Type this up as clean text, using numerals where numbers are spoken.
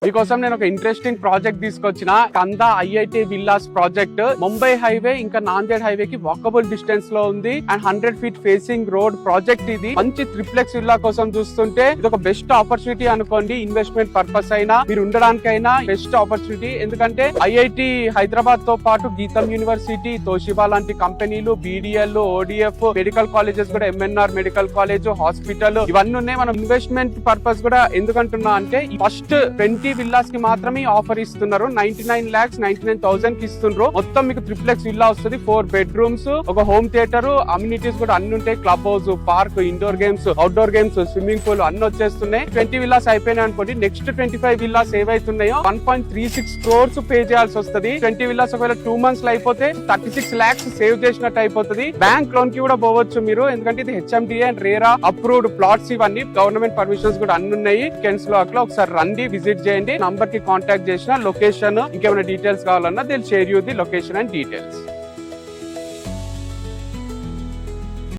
మీకోసం నేను ఒక ఇంట్రెస్టింగ్ ప్రాజెక్ట్ తీసుకొచ్చిన Kanda IIT villas project. Mumbai highway ఇంకా నాందేడ్ హైవే కి వాకబుల్ డిస్టెన్స్ లో ఉంది and 100 feet facing road project. ఇది మంచి ట్రిప్లెక్స్ విల్లా కోసం చూస్తుంటే ఇది ఒక బెస్ట్ ఆపర్చునిటీ అనుకోండి. ఇన్వెస్ట్మెంట్ పర్పస్ అయినా మీరు ఉండడానికైనా బెస్ట్ ఆపర్చునిటీ. ఎందుకంటే ఐఐటి హైదరాబాద్ తో పాటు గీతం యూనివర్సిటీ, తోషిబా లాంటి కంపెనీలు, బీడీఎల్, ఓడిఎఫ్, మెడికల్ కాలేజెస్ కూడా, ఎంఎన్ఆర్ మెడికల్ కాలేజ్, హాస్పిటల్ ఇవన్నీ ఉన్నాయి. మనం ఇన్వెస్ట్మెంట్ పర్పస్ కూడా ఎందుకంటున్నా అంటే ఫస్ట్ 20 విల్లాస్ కి మాత్రమే ఆఫర్ ఇస్తున్నారు. 99,99,000 కి ఇస్తున్నారు. మొత్తం మీకు ట్రిప్లెక్స్ విల్లా వస్తుంది. 4 bedrooms, ఒక హోమ్ థియేటర్, అమ్యూనిటీస్ కూడా అన్ని ఉంటాయి. Club house, park, indoor games, outdoor games, swimming pool అన్ని వచ్చేస్తున్నాయి. 20 విల్లాస్ అయిపోయినాయి అనుకోండి. నెక్స్ట్ 25 విల్లాస్ ఏవైతున్నాయో 1.36 crores పే చేయాల్సి వస్తుంది. 20 విల్లాస్ ఒకవేళ 2 months లో అయిపోతే 36 lakhs సేవ్ చేసినట్టు అయిపోతుంది. బ్యాంక్ లోన్ కి కూడా పోవచ్చు మీరు. ఎందుకంటే ఇది HMDA and RERA approved plots. ఇవన్నీ గవర్నమెంట్ పర్మిషన్స్ కూడా అన్ని ఉన్నాయి. కెన్స్ లో అట్లా ఒకసారి రండి, విజిట్ చేయండి. నంబర్ కి కాంటాక్ట్ చేసిన లొకేషన్ ఇంకేమైనా డీటెయిల్స్ కావాలన్నా they will share you the location and details.